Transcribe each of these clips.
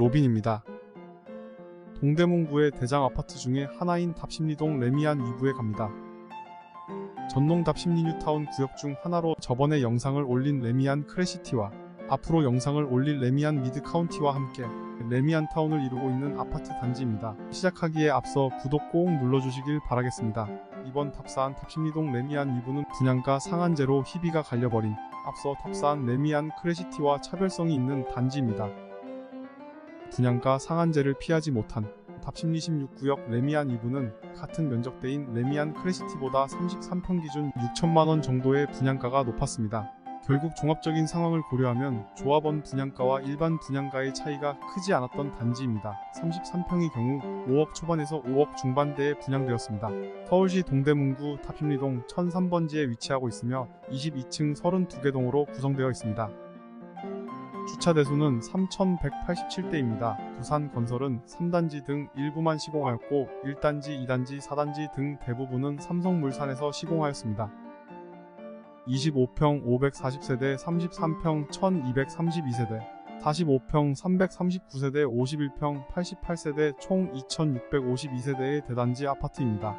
로빈입니다. 동대문구의 대장 아파트 중에 하나인 답심리동 레미안 2부에 갑니다. 전농 답심리 뉴타운 구역 중 하나로 저번에 영상을 올린 레미안 크래시티와 앞으로 영상을 올릴 레미안 미드카운티와 함께 레미안 타운을 이루고 있는 아파트 단지입니다. 시작하기에 앞서 구독 꼭 눌러주시길 바라겠습니다. 이번 답사한 답심리동 레미안 2부는 분양가 상한제로 희비가 갈려버린 앞서 답사한 레미안 크래시티와 차별성이 있는 단지입니다. 분양가 상한제를 피하지 못한 답심리 16구역 레미안 2부는 같은 면적대인 레미안 크래시티보다 33평 기준 6천만원 정도의 분양가가 높았습니다. 결국 종합적인 상황을 고려하면 조합원 분양가와 일반 분양가의 차이가 크지 않았던 단지입니다. 33평의 경우 5억 초반에서 5억 중반대에 분양되었습니다. 서울시 동대문구 답심리동 1003번지에 위치하고 있으며 22층 32개 동으로 구성되어 있습니다. 주차 대수는 3,187대입니다. 두산건설은 3단지 등 일부만 시공하였고 1단지, 2단지, 4단지 등 대부분은 삼성물산에서 시공하였습니다. 25평 540세대, 33평 1232세대, 45평 339세대, 51평 88세대 총 2652세대의 대단지 아파트입니다.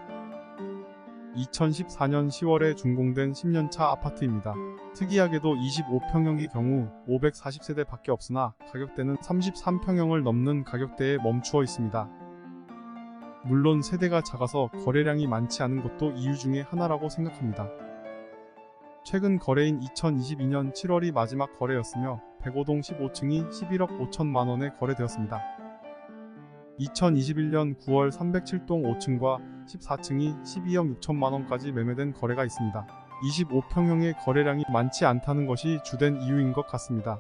2014년 10월에 준공된 10년차 아파트입니다. 특이하게도 25평형의 경우 540세대 밖에 없으나 가격대는 33평형을 넘는 가격대에 멈추어 있습니다. 물론 세대가 작아서 거래량이 많지 않은 것도 이유 중에 하나라고 생각합니다. 최근 거래인 2022년 7월이 마지막 거래였으며 105동 15층이 11억 5천만원에 거래되었습니다. 2021년 9월 307동 5층과 14층이 12억 6천만원까지 매매된 거래가 있습니다. 25평형의 거래량이 많지 않다는 것이 주된 이유인 것 같습니다.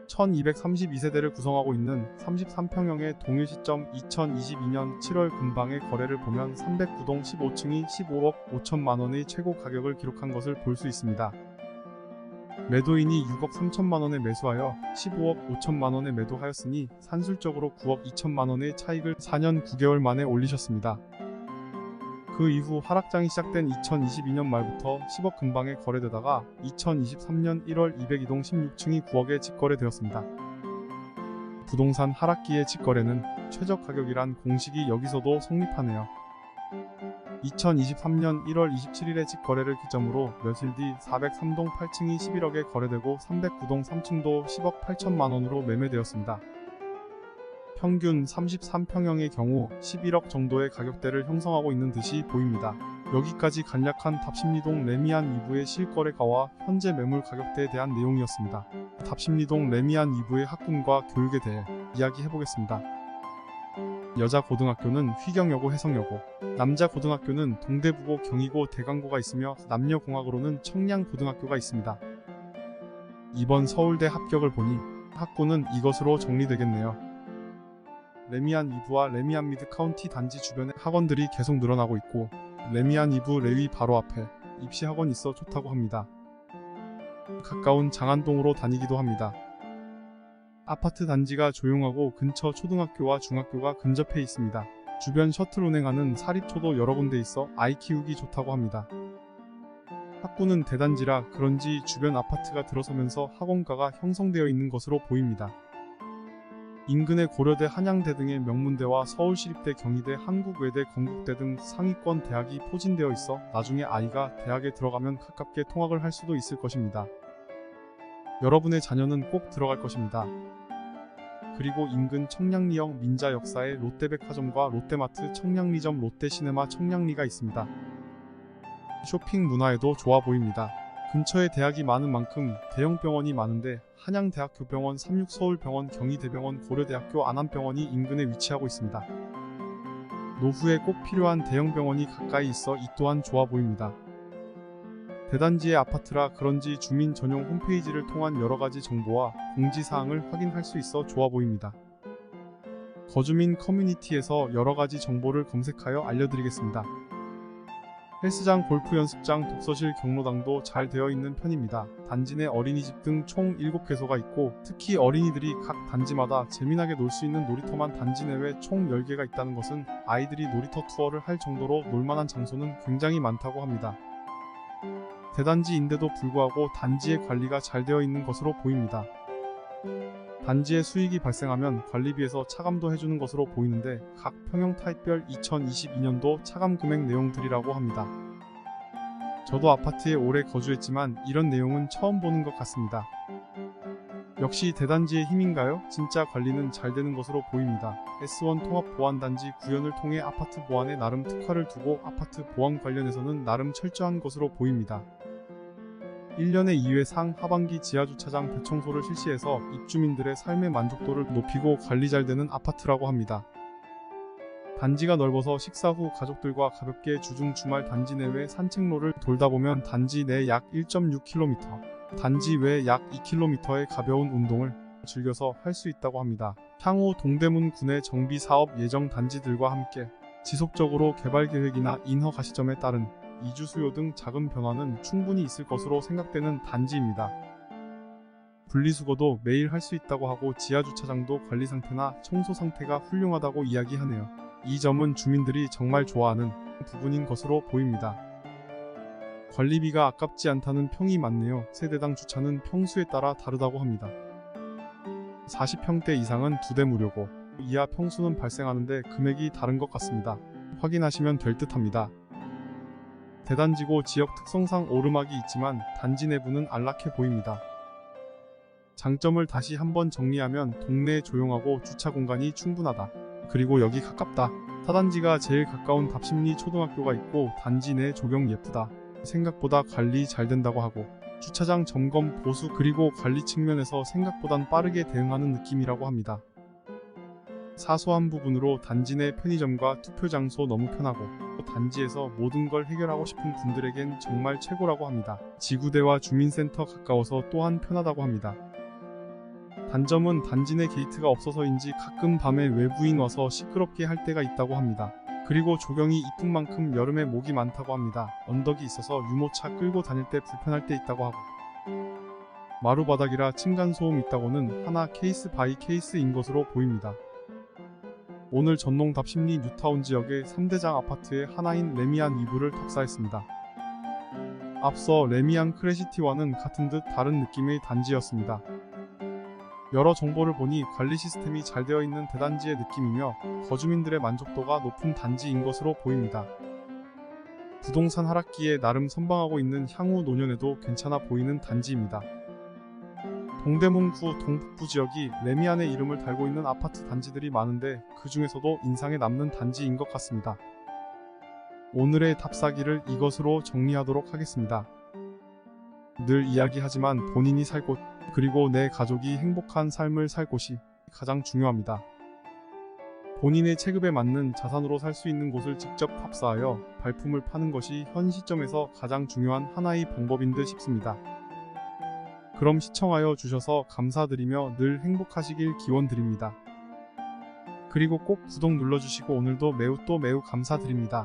1232세대를 구성하고 있는 33평형의 동일 시점 2022년 7월 근방의 거래를 보면 309동 15층이 15억 5천만원의 최고 가격을 기록한 것을 볼 수 있습니다. 매도인이 6억 3천만원에 매수하여 15억 5천만원에 매도하였으니 산술적으로 9억 2천만원의 차익을 4년 9개월 만에 올리셨습니다. 그 이후 하락장이 시작된 2022년 말부터 10억 근방에 거래되다가 2023년 1월 202동 16층이 9억에 직거래되었습니다. 부동산 하락기의 직거래는 최저 가격이란 공식이 여기서도 성립하네요. 2023년 1월 27일에 직거래를 기점으로 며칠 뒤 403동 8층이 11억에 거래되고 309동 3층도 10억 8천만원으로 매매되었습니다. 평균 33평형의 경우 11억 정도의 가격대를 형성하고 있는 듯이 보입니다. 여기까지 간략한 답심리동 레미안 2부의 실거래가와 현재 매물 가격대에 대한 내용이었습니다. 답심리동 레미안 2부의 학군과 교육에 대해 이야기해보겠습니다. 여자 고등학교는 휘경여고 해성여고, 남자 고등학교는 동대부고 경희고 대강고가 있으며 남녀공학으로는 청량고등학교가 있습니다. 이번 서울대 합격을 보니 학군은 이것으로 정리되겠네요. 레미안 2부와 레미안 미드카운티 단지 주변에 학원들이 계속 늘어나고 있고 레미안 2부 레위 바로 앞에 입시학원 있어 좋다고 합니다. 가까운 장안동으로 다니기도 합니다. 아파트 단지가 조용하고 근처 초등학교와 중학교가 근접해 있습니다. 주변 셔틀 운행하는 사립초도 여러 군데 있어 아이 키우기 좋다고 합니다. 학군은 대단지라 그런지 주변 아파트가 들어서면서 학원가가 형성되어 있는 것으로 보입니다. 인근의 고려대, 한양대 등의 명문대와 서울시립대, 경희대, 한국외대, 건국대 등 상위권 대학이 포진되어 있어 나중에 아이가 대학에 들어가면 가깝게 통학을 할 수도 있을 것입니다. 여러분의 자녀는 꼭 들어갈 것입니다. 그리고 인근 청량리역 민자역사에 롯데백화점과 롯데마트, 청량리점, 롯데시네마, 청량리가 있습니다. 쇼핑 문화에도 좋아 보입니다. 근처에 대학이 많은 만큼 대형병원이 많은데 한양대학교병원, 삼육서울병원, 경희대병원, 고려대학교, 안암병원이 인근에 위치하고 있습니다. 노후에 꼭 필요한 대형병원이 가까이 있어 이 또한 좋아 보입니다. 대단지의 아파트라 그런지 주민 전용 홈페이지를 통한 여러가지 정보와 공지사항을 확인할 수 있어 좋아 보입니다. 거주민 커뮤니티에서 여러가지 정보를 검색하여 알려드리겠습니다. 헬스장, 골프 연습장, 독서실, 경로당도 잘 되어 있는 편입니다. 단지 내 어린이집 등 총 7개소가 있고 특히 어린이들이 각 단지마다 재미나게 놀 수 있는 놀이터만 단지 내외 총 10개가 있다는 것은 아이들이 놀이터 투어를 할 정도로 놀만한 장소는 굉장히 많다고 합니다. 대단지인데도 불구하고 단지의 관리가 잘 되어 있는 것으로 보입니다. 단지에 수익이 발생하면 관리비에서 차감도 해주는 것으로 보이는데 각 평형 타입별 2022년도 차감 금액 내용들이라고 합니다. 저도 아파트에 오래 거주했지만 이런 내용은 처음 보는 것 같습니다. 역시 대단지의 힘인가요? 진짜 관리는 잘 되는 것으로 보입니다. S1 통합보안단지 구현을 통해 아파트 보안에 나름 특화를 두고 아파트 보안 관련해서는 나름 철저한 것으로 보입니다. 1년에 2회 상하반기 지하주차장 대청소를 실시해서 입주민들의 삶의 만족도를 높이고 관리 잘 되는 아파트라고 합니다. 단지가 넓어서 식사 후 가족들과 가볍게 주중 주말 단지 내외 산책로를 돌다 보면 단지 내 약 1.6km, 단지 외 약 2km의 가벼운 운동을 즐겨서 할 수 있다고 합니다. 향후 동대문 구내 정비 사업 예정 단지들과 함께 지속적으로 개발 계획이나 인허 가시점에 따른 이주 수요 등 작은 변화는 충분히 있을 것으로 생각되는 단지입니다. 분리수거도 매일 할 수 있다고 하고 지하주차장도 관리 상태나 청소 상태가 훌륭하다고 이야기하네요. 이 점은 주민들이 정말 좋아하는 부분인 것으로 보입니다. 관리비가 아깝지 않다는 평이 많네요. 세대당 주차는 평수에 따라 다르다고 합니다. 40평대 이상은 2대 무료고 이하 평수는 발생하는데 금액이 다른 것 같습니다. 확인하시면 될 듯 합니다. 대단지고 지역 특성상 오르막이 있지만 단지 내부는 안락해 보입니다. 장점을 다시 한번 정리하면 동네 조용하고 주차 공간이 충분하다. 그리고 여기 가깝다. 타단지가 제일 가까운 답심리 초등학교가 있고 단지 내 조경 예쁘다. 생각보다 관리 잘 된다고 하고 주차장 점검 보수 그리고 관리 측면에서 생각보단 빠르게 대응하는 느낌이라고 합니다. 사소한 부분으로 단지 내 편의점과 투표 장소 너무 편하고 단지에서 모든 걸 해결하고 싶은 분들에겐 정말 최고라고 합니다. 지구대와 주민센터 가까워서 또한 편하다고 합니다. 단점은 단지 내 게이트가 없어서인지 가끔 밤에 외부인 와서 시끄럽게 할 때가 있다고 합니다. 그리고 조경이 이쁜 만큼 여름에 모기 많다고 합니다. 언덕이 있어서 유모차 끌고 다닐 때 불편할 때 있다고 하고 마루바닥이라 층간소음 있다고는 하나 케이스 바이 케이스인 것으로 보입니다. 오늘 전농 답심리 뉴타운 지역의 3대장 아파트의 하나인 레미안 위브를 탑사했습니다. 앞서 레미안 크래시티와는 같은 듯 다른 느낌의 단지였습니다. 여러 정보를 보니 관리 시스템이 잘 되어 있는 대단지의 느낌이며 거주민들의 만족도가 높은 단지인 것으로 보입니다. 부동산 하락기에 나름 선방하고 있는 향후 노년에도 괜찮아 보이는 단지입니다. 동대문구 동북부 지역이 레미안의 이름을 달고 있는 아파트 단지들이 많은데 그 중에서도 인상에 남는 단지인 것 같습니다. 오늘의 탑사기를 이것으로 정리하도록 하겠습니다. 늘 이야기하지만 본인이 살 곳, 그리고 내 가족이 행복한 삶을 살 곳이 가장 중요합니다. 본인의 체급에 맞는 자산으로 살 수 있는 곳을 직접 탑사하여 발품을 파는 것이 현 시점에서 가장 중요한 하나의 방법인 듯 싶습니다. 그럼 시청하여 주셔서 감사드리며 늘 행복하시길 기원드립니다. 그리고 꼭 구독 눌러주시고 오늘도 매우 감사드립니다.